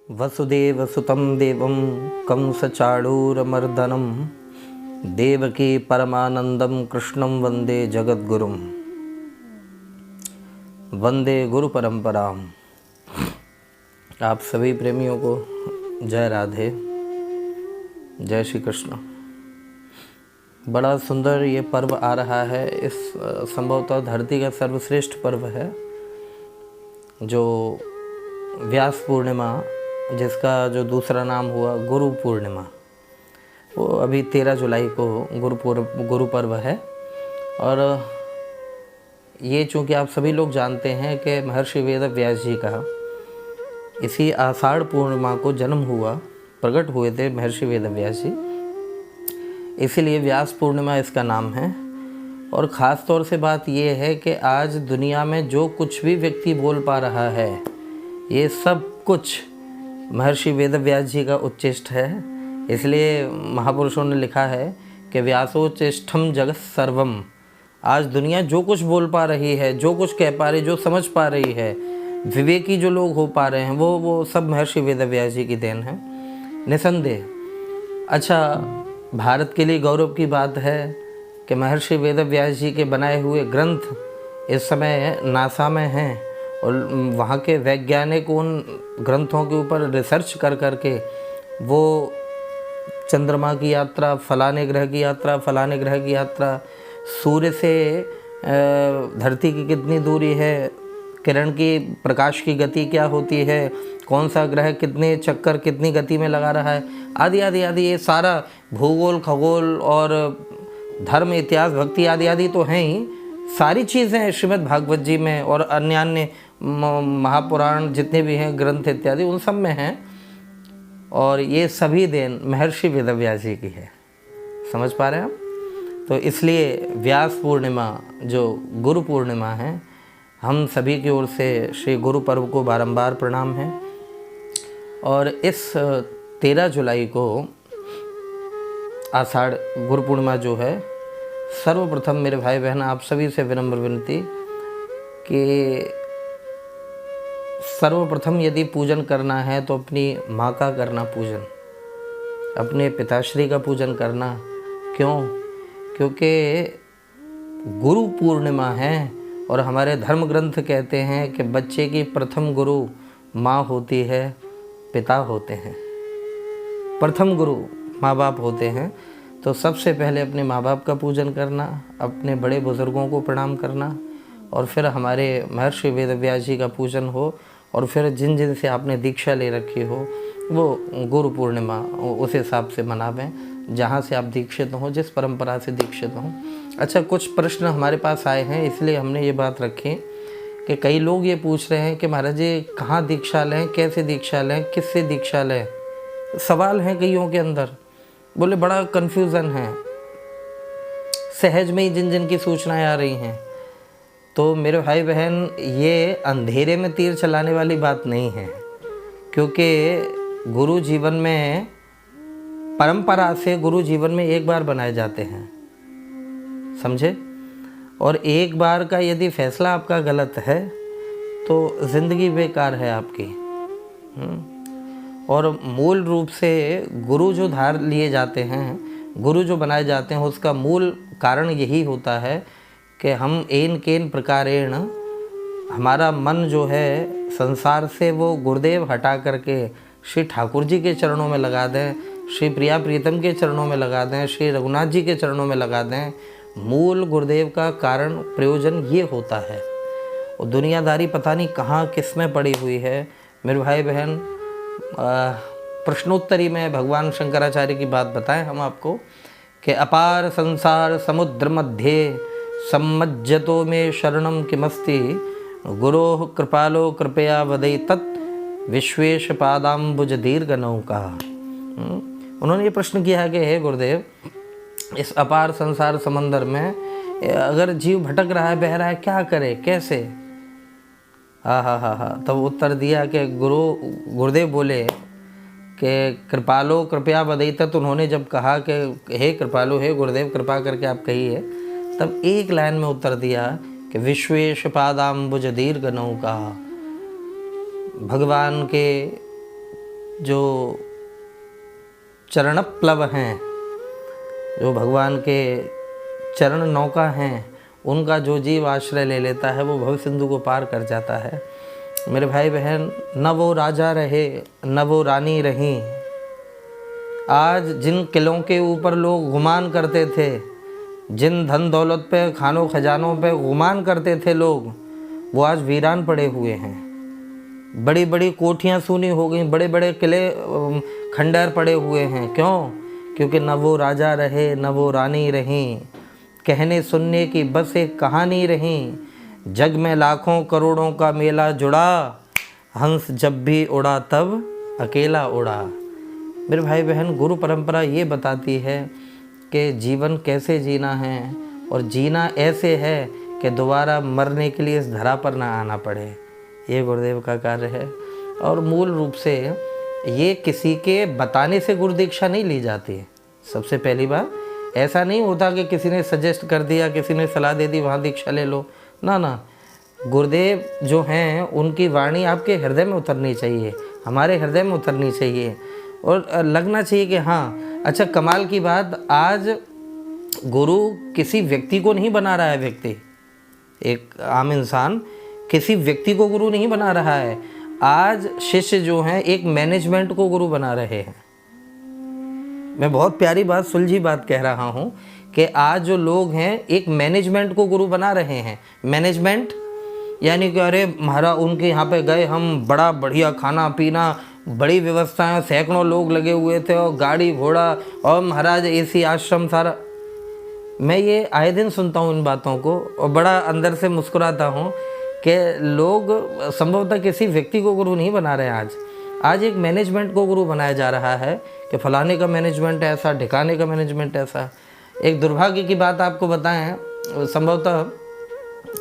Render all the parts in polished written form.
वसुदेवसुतं देवं कंसचाणूरमर्दनं देवकी परमानंदं कृष्णं वंदे जगद्गुरुं। वंदे गुरु परंपराम। आप सभी प्रेमियों को जय राधे, जय श्री कृष्ण। बड़ा सुंदर ये पर्व आ रहा है। इस संभवतः धरती का सर्वश्रेष्ठ पर्व है जो व्यास पूर्णिमा, जिसका जो दूसरा नाम हुआ गुरु पूर्णिमा, वो अभी 13 जुलाई को गुरु पर्व है। और ये चूँकि आप सभी लोग जानते हैं कि महर्षि वेद व्यास जी का इसी आषाढ़ पूर्णिमा को जन्म हुआ, प्रकट हुए थे महर्षि वेद व्यास जी, इसीलिए व्यास पूर्णिमा इसका नाम है। और ख़ास तौर से बात यह है कि आज दुनिया में जो कुछ भी व्यक्ति बोल पा रहा है, ये सब कुछ महर्षि वेद व्यास जी का उच्चिष्ट है। इसलिए महापुरुषों ने लिखा है कि व्यासोच्चिष्टम जगत सर्वम। आज दुनिया जो कुछ बोल पा रही है, जो कुछ कह पा रही, जो समझ पा रही है, विवेकी जो लोग हो पा रहे हैं, वो सब महर्षि वेद व्यास जी की देन है, निसंदेह। अच्छा, भारत के लिए गौरव की बात है कि महर्षि वेद व्यास जी के बनाए हुए ग्रंथ इस समय नासा में हैं और वहाँ के वैज्ञानिक उन ग्रंथों के ऊपर रिसर्च कर के वो चंद्रमा की यात्रा, फलाने ग्रह की यात्रा, फलाने ग्रह की यात्रा, सूर्य से धरती की कितनी दूरी है, किरण की, प्रकाश की गति क्या होती है, कौन सा ग्रह कितने चक्कर कितनी गति में लगा रहा है, आदि आदि आदि, ये सारा भूगोल, खगोल और धर्म, इतिहास, भक्ति आदि आदि तो हैं ही। सारी चीज़ें श्रीमद् भागवत जी में और अन्य महापुराण जितने भी हैं ग्रंथ इत्यादि, उन सब में हैं। और ये सभी देन महर्षि वेद व्यास जी की है। समझ पा रहे हैं आप? तो इसलिए व्यास पूर्णिमा जो गुरु पूर्णिमा है, हम सभी की ओर से श्री गुरु पर्व को बारंबार प्रणाम है। और इस 13 जुलाई को आषाढ़ गुरु पूर्णिमा जो है, सर्वप्रथम मेरे भाई बहन आप सभी से विनम्र विनती कि सर्वप्रथम यदि पूजन करना है तो अपनी माँ का करना पूजन, अपने पिताश्री का पूजन करना। क्यों? क्योंकि गुरु पूर्णिमा है और हमारे धर्म ग्रंथ कहते हैं कि बच्चे की प्रथम गुरु माँ होती है, पिता होते हैं। प्रथम गुरु माँ बाप होते हैं। तो सबसे पहले अपने माँ बाप का पूजन करना, अपने बड़े बुज़ुर्गों को प्रणाम करना, और फिर हमारे महर्षि वेद व्यास जी का पूजन हो, और फिर जिन जिन से आपने दीक्षा ले रखी हो वो गुरु पूर्णिमा उस हिसाब से मनावें, जहाँ से आप दीक्षित हों, जिस परंपरा से दीक्षित हों। अच्छा, कुछ प्रश्न हमारे पास आए हैं, इसलिए हमने ये बात रखी कि कई लोग ये पूछ रहे हैं कि महाराज जी कहाँ दीक्षा लें, कैसे दीक्षा लें, किससे दीक्षा लें। सवाल हैं कईयों के अंदर, बोले बड़ा कन्फ्यूज़न है, सहज में ही जिन जिन की सूचनाएं आ रही हैं। तो मेरे भाई बहन, ये अंधेरे में तीर चलाने वाली बात नहीं है, क्योंकि गुरु जीवन में, परंपरा से गुरु जीवन में एक बार बनाए जाते हैं, समझे। और एक बार का यदि फैसला आपका गलत है तो ज़िंदगी बेकार है आपकी। और मूल रूप से गुरु जो धार लिए जाते हैं, गुरु जो बनाए जाते हैं, उसका मूल कारण यही होता है कि हम एन केन प्रकारेण, हमारा मन जो है संसार से वो गुरुदेव हटा करके श्री ठाकुर जी के चरणों में लगा दें, श्री प्रिया प्रीतम के चरणों में लगा दें, श्री रघुनाथ जी के चरणों में लगा दें। मूल गुरुदेव का कारण प्रयोजन ये होता है। और दुनियादारी पता नहीं कहाँ किस में पड़ी हुई है मेरे भाई बहन। प्रश्नोत्तरी में भगवान शंकराचार्य की बात बताएं हम आपको कि अपार संसार समुद्र मध्य सम्मज्जतो में शरणम किमस्ति गुरोः कृपालो कृपया वदई तत् विश्वेश पादाम्बुज दीर्घ नौका। उन्होंने ये प्रश्न किया कि हे गुरुदेव, इस अपार संसार समंदर में अगर जीव भटक रहा है, बह रहा है, क्या करे, कैसे? हाँ। तब उत्तर दिया कि गुरुदेव बोले कि कृपालो कृपया वदई तत्। उन्होंने जब कहा कि हे कृपालो, हे गुरुदेव कृपा करके आप कहिए, तब एक लाइन में उत्तर दिया कि विश्वेश पादाम्बुज दीर्घ नौका। भगवान के जो चरणप्लव हैं, जो भगवान के चरण नौका हैं, उनका जो जीव आश्रय ले लेता है वो भव सिंधु को पार कर जाता है। मेरे भाई बहन, न वो राजा रहे न वो रानी रही। आज जिन किलों के ऊपर लोग गुमान करते थे, जिन धन दौलत पे, खानों खजानों पे गुमान करते थे लोग, वो आज वीरान पड़े हुए हैं। बड़ी बड़ी कोठियाँ सूनी हो गई, बड़े बड़े किले खंडर पड़े हुए हैं। क्यों? क्योंकि न वो राजा रहे न वो रानी रही, कहने सुनने की बस एक कहानी रही। जग में लाखों करोड़ों का मेला जुड़ा, हंस जब भी उड़ा तब अकेला उड़ा। मेरे भाई बहन, गुरु परंपरा ये बताती है कि जीवन कैसे जीना है, और जीना ऐसे है कि दोबारा मरने के लिए इस धरा पर ना आना पड़े। ये गुरुदेव का कार्य है। और मूल रूप से ये किसी के बताने से गुरु दीक्षा नहीं ली जाती। सबसे पहली बात, ऐसा नहीं होता कि किसी ने सजेस्ट कर दिया, किसी ने सलाह दे दी वहाँ दीक्षा ले लो। ना ना, गुरुदेव जो हैं उनकी वाणी आपके हृदय में उतरनी चाहिए, हमारे हृदय में उतरनी चाहिए, और लगना चाहिए कि हाँ। अच्छा, कमाल की बात, आज गुरु किसी व्यक्ति को नहीं बना रहा है। व्यक्ति, एक आम इंसान किसी व्यक्ति को गुरु नहीं बना रहा है। आज शिष्य जो हैं एक मैनेजमेंट को गुरु बना रहे हैं। मैं बहुत प्यारी बात, सुलझी बात कह रहा हूँ कि आज जो लोग हैं एक मैनेजमेंट को गुरु बना रहे हैं। मैनेजमेंट यानी कि अरे महाराज उनके यहाँ पे गए हम, बड़ा बढ़िया खाना पीना, बड़ी व्यवस्थाएं, सैकड़ों लोग लगे हुए थे और गाड़ी घोड़ा, और महाराज एसी आश्रम सारा। मैं ये आए दिन सुनता हूँ इन बातों को और बड़ा अंदर से मुस्कुराता हूँ कि लोग संभवतः किसी व्यक्ति को गुरु नहीं बना रहे हैं। आज एक मैनेजमेंट को गुरु बनाया जा रहा है कि फलाने का मैनेजमेंट ऐसा, ठिकाने का मैनेजमेंट ऐसा। एक दुर्भाग्य की बात आपको बताएं, संभवतः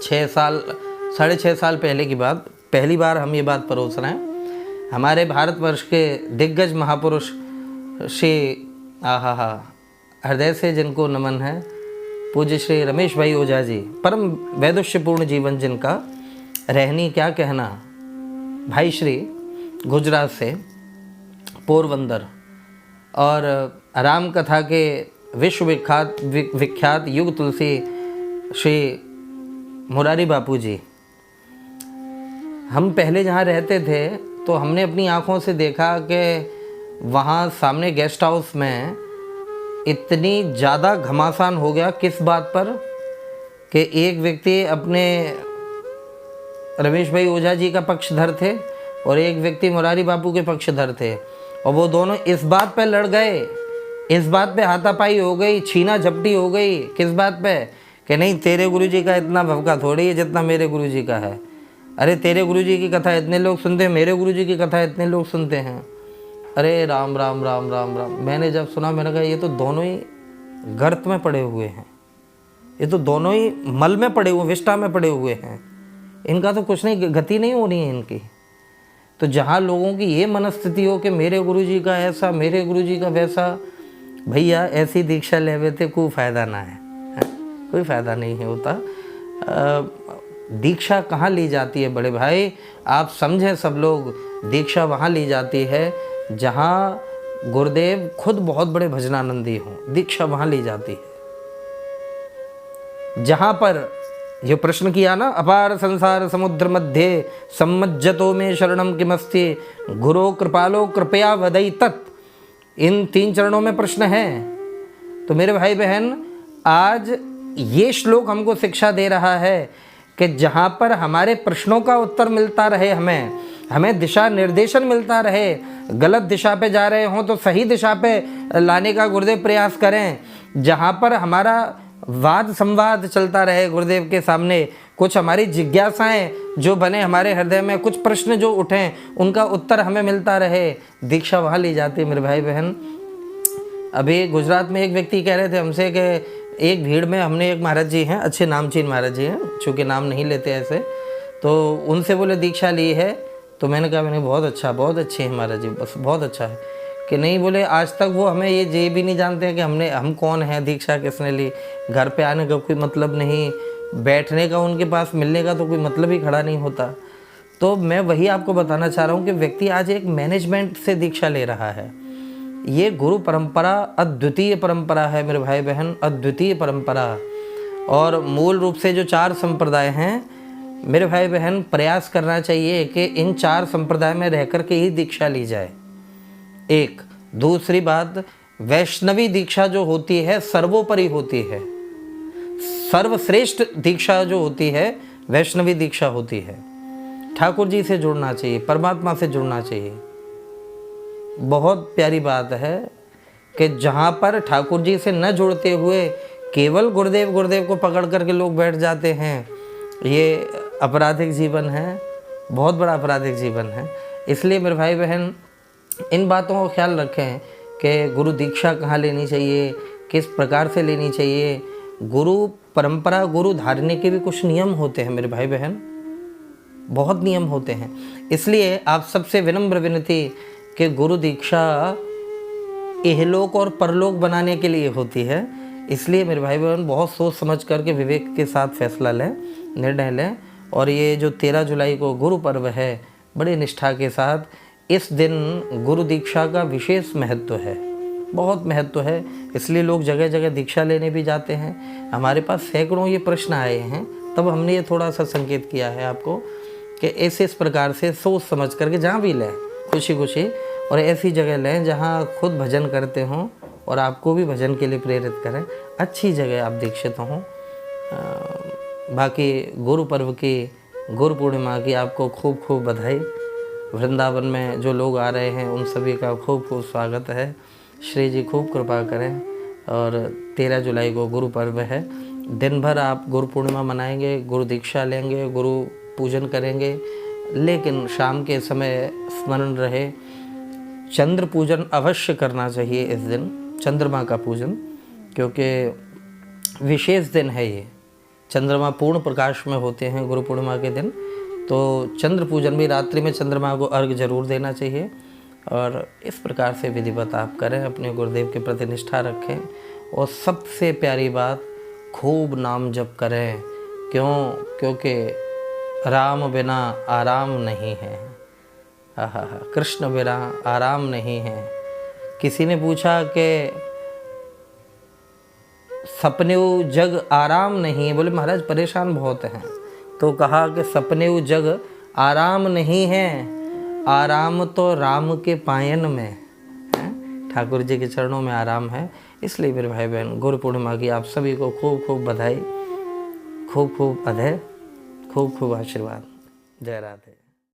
6.5 साल पहले की बात, पहली बार हम ये बात परोस रहे हैं। हमारे भारतवर्ष के दिग्गज महापुरुष श्री हृदय से जिनको नमन है, पूज्य श्री रमेश भाई ओझा जी, परम वैदुष्यपूर्ण जीवन जिनका, रहनी क्या कहना, भाई श्री गुजरात से पोरबंदर, और राम कथा के विश्व विख्यात युग तुलसी श्री मुरारी बापू जी। हम पहले जहाँ रहते थे तो हमने अपनी आँखों से देखा कि वहाँ सामने गेस्ट हाउस में इतनी ज़्यादा घमासान हो गया। किस बात पर? कि एक व्यक्ति अपने रमेश भाई ओझा जी का पक्षधर थे और एक व्यक्ति मुरारी बापू के पक्षधर थे, और वो दोनों इस बात पे लड़ गए, इस बात पे हाथापाई हो गई, छीना झपटी हो गई। किस बात पे? कि नहीं, तेरे गुरुजी का इतना भवका थोड़ी है जितना मेरे गुरुजी का है। अरे तेरे गुरुजी की कथा इतने लोग सुनते हैं, मेरे गुरुजी की कथा इतने लोग सुनते हैं। अरे राम राम राम राम राम। मैंने जब सुना, मैंने कहा ये तो दोनों ही गर्त में पड़े हुए हैं, ये तो दोनों ही मल में पड़े हुए, विष्ठा में पड़े हुए हैं। इनका तो कुछ नहीं, गति नहीं होनी है इनकी। तो जहाँ लोगों की ये मनस्थिति हो कि मेरे गुरुजी का ऐसा, मेरे गुरुजी का वैसा, भैया ऐसी दीक्षा लेवे थे कोई फ़ायदा ना है, कोई फ़ायदा नहीं है होता। दीक्षा कहाँ ली जाती है बड़े भाई? आप समझें सब लोग, दीक्षा वहाँ ली जाती है जहाँ गुरुदेव खुद बहुत बड़े भजनानंदी हों। दीक्षा वहाँ ली जाती है जहाँ पर ये प्रश्न किया ना, अपार संसार समुद्र मध्य सम्मज्जतो में शरणम किमस्ति गुरो कृपालो कृपया वदई तत्। इन 3 चरणों में प्रश्न है। तो मेरे भाई बहन, आज ये श्लोक हमको शिक्षा दे रहा है कि जहाँ पर हमारे प्रश्नों का उत्तर मिलता रहे, हमें दिशा निर्देशन मिलता रहे, गलत दिशा पे जा रहे हों तो सही दिशा पे लाने का गुरुदेव प्रयास करें। जहाँ पर हमारा वाद संवाद चलता रहे गुरुदेव के सामने, कुछ हमारी जिज्ञासाएं जो बने हमारे हृदय में, कुछ प्रश्न जो उठें उनका उत्तर हमें मिलता रहे, दीक्षा वहाँ ली जाती है मेरे भाई बहन। अभी गुजरात में एक व्यक्ति कह रहे थे हमसे कि एक भीड़ में हमने एक महाराज जी हैं, अच्छे नामचीन महाराज जी हैं, चूँकि नाम नहीं लेते ऐसे, तो उनसे बोले दीक्षा ली है। तो मैंने कहा, मैंने बहुत अच्छा, बहुत अच्छे हैं महाराज जी, बस बहुत अच्छा है। कि नहीं, बोले आज तक वो हमें ये भी नहीं जानते हैं कि हम कौन हैं, दीक्षा किसने ली। घर पे आने का कोई मतलब नहीं, बैठने का उनके पास मिलने का तो कोई मतलब ही खड़ा नहीं होता। तो मैं वही आपको बताना चाह रहा हूँ कि व्यक्ति आज एक मैनेजमेंट से दीक्षा ले रहा है। ये गुरु परंपरा अद्वितीय परंपरा है मेरे भाई बहन, अद्वितीय परंपरा। और मूल रूप से जो 4 संप्रदाय हैं मेरे भाई बहन, प्रयास करना चाहिए कि इन 4 संप्रदाय में रह कर के ही दीक्षा ली जाए। एक दूसरी बात, वैष्णवी दीक्षा जो होती है सर्वोपरि होती है, सर्वश्रेष्ठ दीक्षा जो होती है वैष्णवी दीक्षा होती है। ठाकुर जी से जुड़ना चाहिए, परमात्मा से जुड़ना चाहिए। बहुत प्यारी बात है कि जहाँ पर ठाकुर जी से न जुड़ते हुए केवल गुरुदेव गुरुदेव को पकड़ करके लोग बैठ जाते हैं, ये आपराधिक जीवन है, बहुत बड़ा आपराधिक जीवन है। इसलिए मेरे भाई बहन इन बातों का ख्याल रखें कि गुरु दीक्षा कहाँ लेनी चाहिए, किस प्रकार से लेनी चाहिए। गुरु परंपरा, गुरु धारने के भी कुछ नियम होते हैं मेरे भाई बहन, बहुत नियम होते हैं। इसलिए आप सबसे विनम्र विनती कि गुरु दीक्षा इहलोक और परलोक बनाने के लिए होती है। इसलिए मेरे भाई बहन बहुत सोच समझ करके विवेक के साथ फैसला लें, निर्णय लें। और ये जो 13 जुलाई को गुरु पर्व है, बड़ी निष्ठा के साथ इस दिन गुरु दीक्षा का विशेष महत्व है, बहुत महत्व है। इसलिए लोग जगह जगह दीक्षा लेने भी जाते हैं। हमारे पास सैकड़ों ये प्रश्न आए हैं, तब हमने ये थोड़ा सा संकेत किया है आपको कि ऐसे इस प्रकार से सोच समझ करके जहाँ भी लें खुशी खुशी, और ऐसी जगह लें जहाँ खुद भजन करते हों और आपको भी भजन के लिए प्रेरित करें। अच्छी जगह आप दीक्षित हों। बाकी गुरु पर्व की, गुरु पूर्णिमा की आपको खूब खूब बधाई। वृंदावन में जो लोग आ रहे हैं उन सभी का खूब खूब स्वागत है। श्री जी खूब कृपा करें। और 13 जुलाई को गुरु पर्व है। दिन भर आप गुरु पूर्णिमा मनाएंगे, गुरु दीक्षा लेंगे, गुरु पूजन करेंगे, लेकिन शाम के समय स्मरण रहे चंद्र पूजन अवश्य करना चाहिए इस दिन, चंद्रमा का पूजन, क्योंकि विशेष दिन है ये। चंद्रमा पूर्ण प्रकाश में होते हैं गुरु पूर्णिमा के दिन, तो चंद्र पूजन भी, रात्रि में चंद्रमा को अर्घ जरूर देना चाहिए। और इस प्रकार से विधिवत आप करें, अपने गुरुदेव के प्रति निष्ठा रखें। और सबसे प्यारी बात, खूब नाम जप करें। क्योंकि राम बिना आराम नहीं है। आहा, कृष्ण बिना आराम नहीं है। किसी ने पूछा कि सपनेऊ जग आराम नहीं है, बोले महाराज परेशान बहुत हैं। तो कहा कि सपनेऊ जग आराम नहीं है, आराम तो राम के पायन में है। ठाकुर जी के चरणों में आराम है। इसलिए मेरे भाई बहन, गुरु पूर्णिमा की आप सभी को खूब खूब बधाई, खूब खूब बधाई, खूब खूब आशीर्वाद। जय राधे।